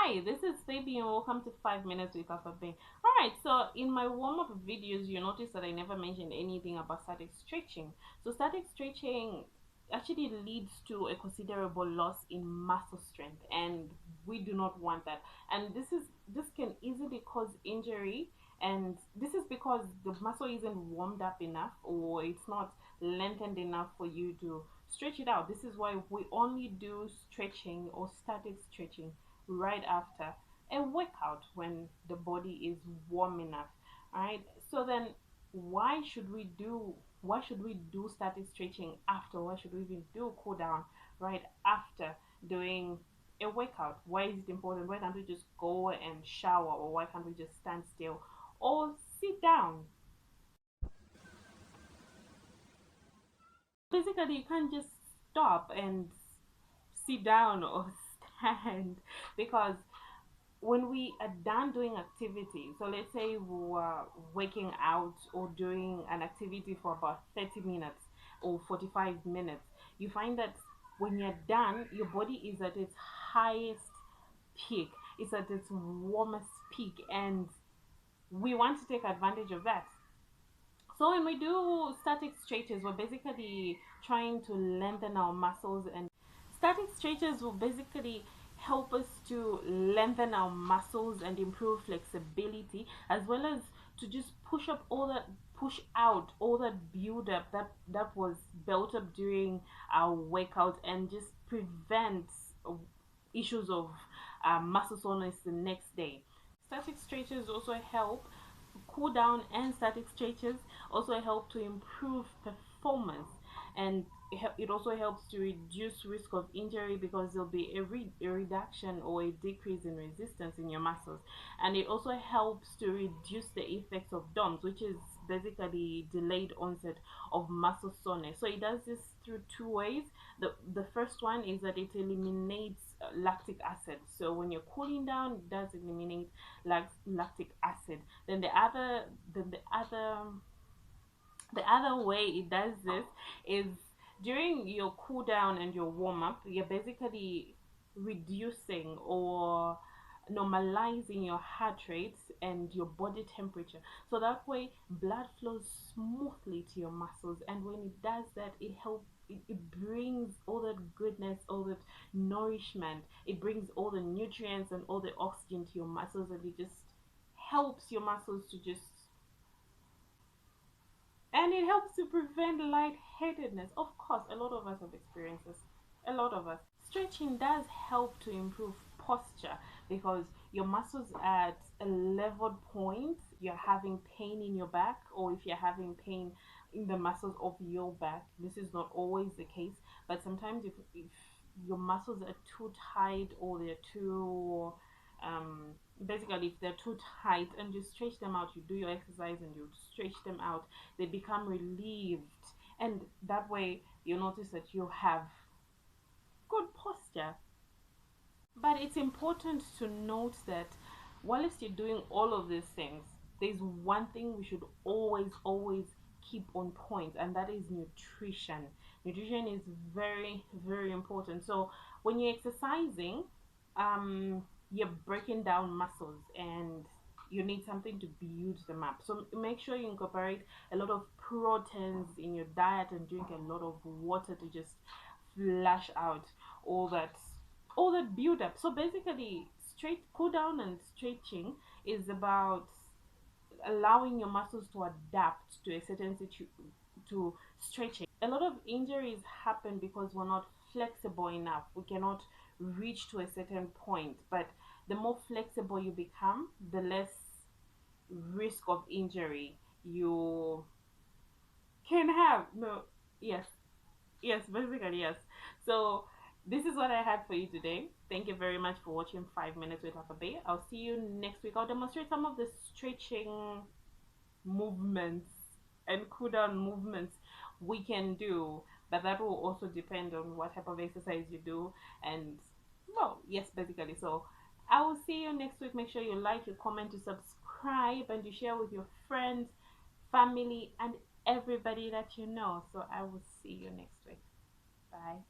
Hi, this is Baby and welcome to 5 Minutes with Papa Bear. Alright, so in my warm-up videos, you notice that I never mentioned anything about static stretching. So static stretching actually leads to a considerable loss in muscle strength, and we do not want that. And this can easily cause injury, and this is because the muscle isn't warmed up enough or it's not lengthened enough for you to stretch it out. This is why we only do stretching or static stretching right after a workout when the body is warm enough. All right, so then why should we do static stretching after? Why should we even do cool down right after doing a workout? Why is it important? Why can't we just go and shower, or why can't we just stand still or sit down? Basically, you can't just stop and sit down or stand, because when we are done doing activity, so let's say we were working out or doing an activity for about 30 minutes or 45 minutes, you find that when you're done, your body is at its highest peak, it's at its warmest peak, and we want to take advantage of that. So when we do static stretches, we're basically trying to lengthen our muscles, and static stretches will basically help us to lengthen our muscles and improve flexibility, as well as to just push out all that build up that was built up during our workout, and just prevent issues of muscle soreness the next day. Static stretches also help cool down, and static stretches also help to improve performance, and it also helps to reduce risk of injury, because there'll be a reduction or a decrease in resistance in your muscles, and it also helps to reduce the effects of DOMS, which is basically delayed onset of muscle soreness. So it does this through two ways. The first one is that it eliminates lactic acid. So when you're cooling down, it does eliminate lactic acid. Then the other way it does this is during your cool down and your warm up, you're basically reducing or normalizing your heart rate and your body temperature, so that way blood flows smoothly to your muscles, and when it does that, it brings all that goodness, all that nourishment, it brings all the nutrients and all the oxygen to your muscles, and it just helps your muscles to just, and it helps to prevent lightheadedness. Of course, a lot of us have experienced this. A lot of us. Stretching does help to improve posture, because your muscles at a leveled point, you're having pain in your back, or if you're having pain in the muscles of your back, this is not always the case, but sometimes if your muscles are too tight, or they're too basically, if they're too tight and you stretch them out, you do your exercise and you stretch them out, they become relieved, and that way you notice that you have good posture. But it's important to note that whilst you're doing all of these things, there's one thing we should always keep on point, and that is nutrition. Nutrition is very, very important. So when you're exercising, you're breaking down muscles, and you need something to build them up. So make sure you incorporate a lot of proteins in your diet, and drink a lot of water to just flush out all that all that build up. So basically, straight cool down and stretching is about allowing your muscles to adapt to a certain to stretching. A lot of injuries happen because we're not flexible enough. We cannot reach to a certain point. But the more flexible you become, the less risk of injury you can have. No, yes, yes, basically, yes. So this is what I had for you today. Thank you very much for watching 5 Minutes with Papa Bay. I'll see you next week. I'll demonstrate some of the stretching movements and cool down movements we can do, but that will also depend on what type of exercise you do, and well, yes, basically. So I will see you next week. Make sure you like, you comment, you subscribe, and you share with your friends, family, and everybody that you know. So I will see you next week. Bye.